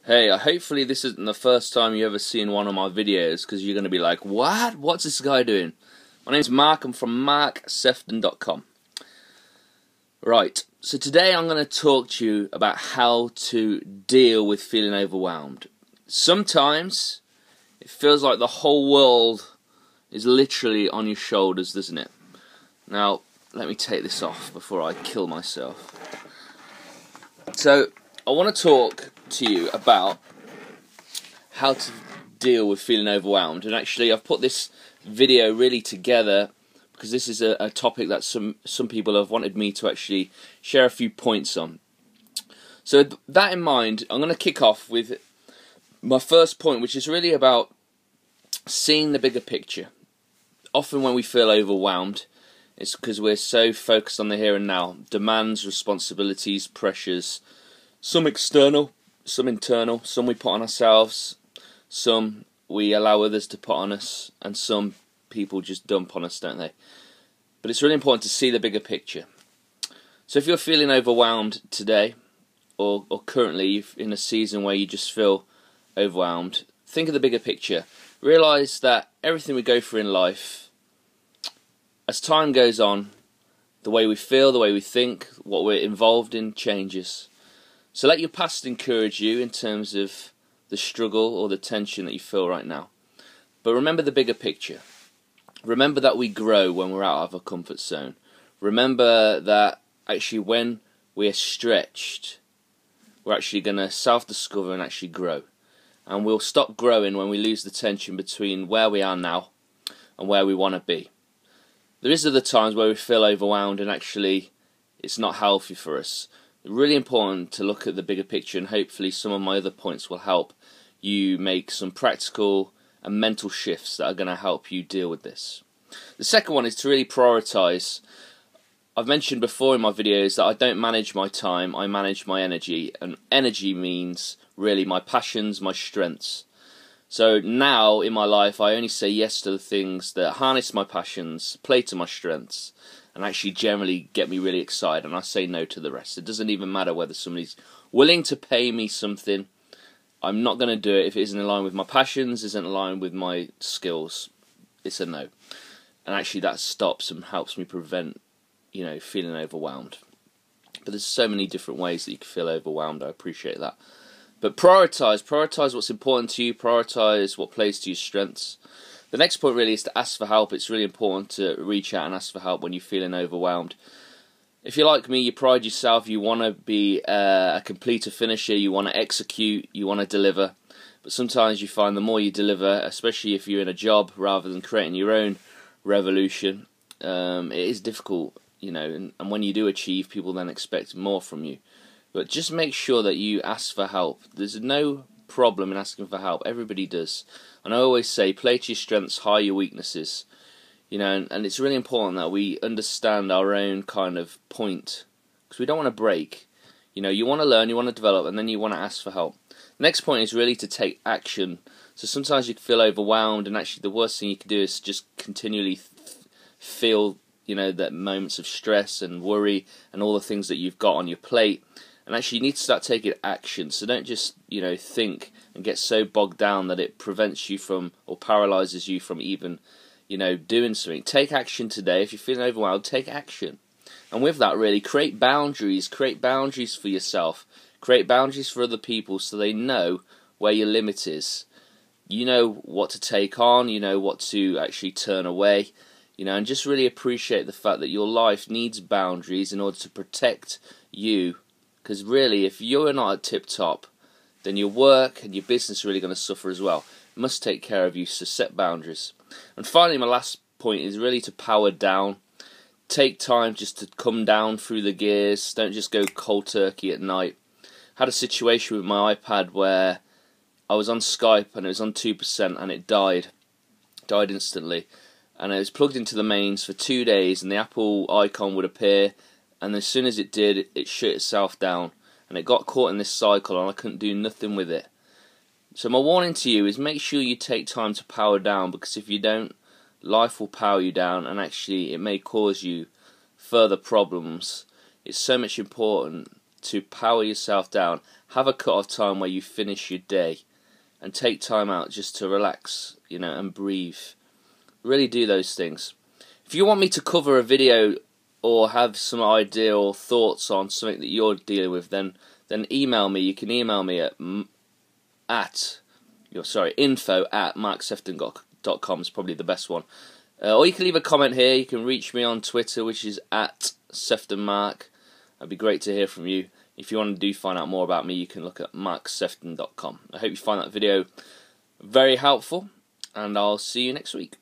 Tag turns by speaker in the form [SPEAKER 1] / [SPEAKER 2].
[SPEAKER 1] Hey, hopefully this isn't the first time you ever seen one of my videos, because you're going to be like, what? What's this guy doing? My name's Mark, I'm from marksephton.com. Right, so today I'm going to talk to you about how to deal with feeling overwhelmed. Sometimes it feels like the whole world is literally on your shoulders, doesn't it? Now, let me take this off before I kill myself. So, I want to talk to you about how to deal with feeling overwhelmed, and actually I've put this video really together because this is a topic that some people have wanted me to actually share a few points on. So with that in mind, I'm going to kick off with my first point, which is really about seeing the bigger picture. Often when we feel overwhelmed, it's because we're so focused on the here and now. Demands, responsibilities, pressures, some external, some internal, some we put on ourselves, some we allow others to put on us, and some people just dump on us, don't they? But it's really important to see the bigger picture. So if you're feeling overwhelmed today, or currently in a season where you just feel overwhelmed, think of the bigger picture. Realise that everything we go through in life, as time goes on, the way we feel, the way we think, what we're involved in changes. So let your past encourage you in terms of the struggle or the tension that you feel right now. But remember the bigger picture. Remember that we grow when we're out of our comfort zone. Remember that actually when we're stretched, we're actually going to self-discover and actually grow. And we'll stop growing when we lose the tension between where we are now and where we want to be. There is other times where we feel overwhelmed and actually it's not healthy for us. Really important to look at the bigger picture, and hopefully some of my other points will help you make some practical and mental shifts that are going to help you deal with this. The second one is to really prioritise. I've mentioned before in my videos that I don't manage my time, I manage my energy, and energy means really my passions, my strengths. So now in my life I only say yes to the things that harness my passions, play to my strengths, and actually generally get me really excited, and I say no to the rest. It doesn't even matter whether somebody's willing to pay me something. I'm not going to do it if it isn't in line with my passions, isn't in line with my skills. It's a no. And actually that stops and helps me prevent, feeling overwhelmed. But there's so many different ways that you can feel overwhelmed. I appreciate that. But prioritise what's important to you, prioritise what plays to your strengths. The next point really is to ask for help. It's really important to reach out and ask for help when you're feeling overwhelmed. If you're like me, you pride yourself, you want to be a completer, finisher, you want to execute, you want to deliver. But sometimes you find the more you deliver, especially if you're in a job rather than creating your own revolution, it is difficult, and when you do achieve, people then expect more from you. But just make sure that you ask for help. There's no problem in asking for help. Everybody does. And I always say, play to your strengths, hide your weaknesses. And it's really important that we understand our own kind of point, because we don't want to break. You want to learn, you want to develop, and then you want to ask for help. The next point is really to take action. So sometimes you can feel overwhelmed, and actually the worst thing you can do is just continually feel, that moments of stress and worry and all the things that you've got on your plate. And actually you need to start taking action. So don't just, think and get so bogged down that it prevents you from, or paralyzes you from even, doing something. Take action today. If you're feeling overwhelmed, take action. And with that, really, create boundaries for yourself. Create boundaries for other people so they know where your limit is. You know what to take on, you know what to actually turn away, and just really appreciate the fact that your life needs boundaries in order to protect you. Because really, if you're not at tip-top, then your work and your business are really going to suffer as well. It must take care of you, so set boundaries. And finally, my last point is really to power down. Take time just to come down through the gears. Don't just go cold turkey at night. Had a situation with my iPad where I was on Skype and it was on 2% and it died instantly. And it was plugged into the mains for 2 days, and the Apple icon would appear, and as soon as it did, it shut itself down, and it got caught in this cycle, and I couldn't do nothing with it. So my warning to you is make sure you take time to power down, because if you don't, life will power you down, and actually it may cause you further problems. It's so much important to power yourself down. Have a cut-off time where you finish your day, and take time out just to relax, and breathe. Really do those things. If you want me to cover a video or have some idea or thoughts on something that you're dealing with, then email me. You can email me at info@marksephton.com is probably the best one. Or you can leave a comment here. You can reach me on Twitter, which is @SephtonMark. It'd be great to hear from you. If you want to find out more about me, you can look at marksephton.com. I hope you find that video very helpful, and I'll see you next week.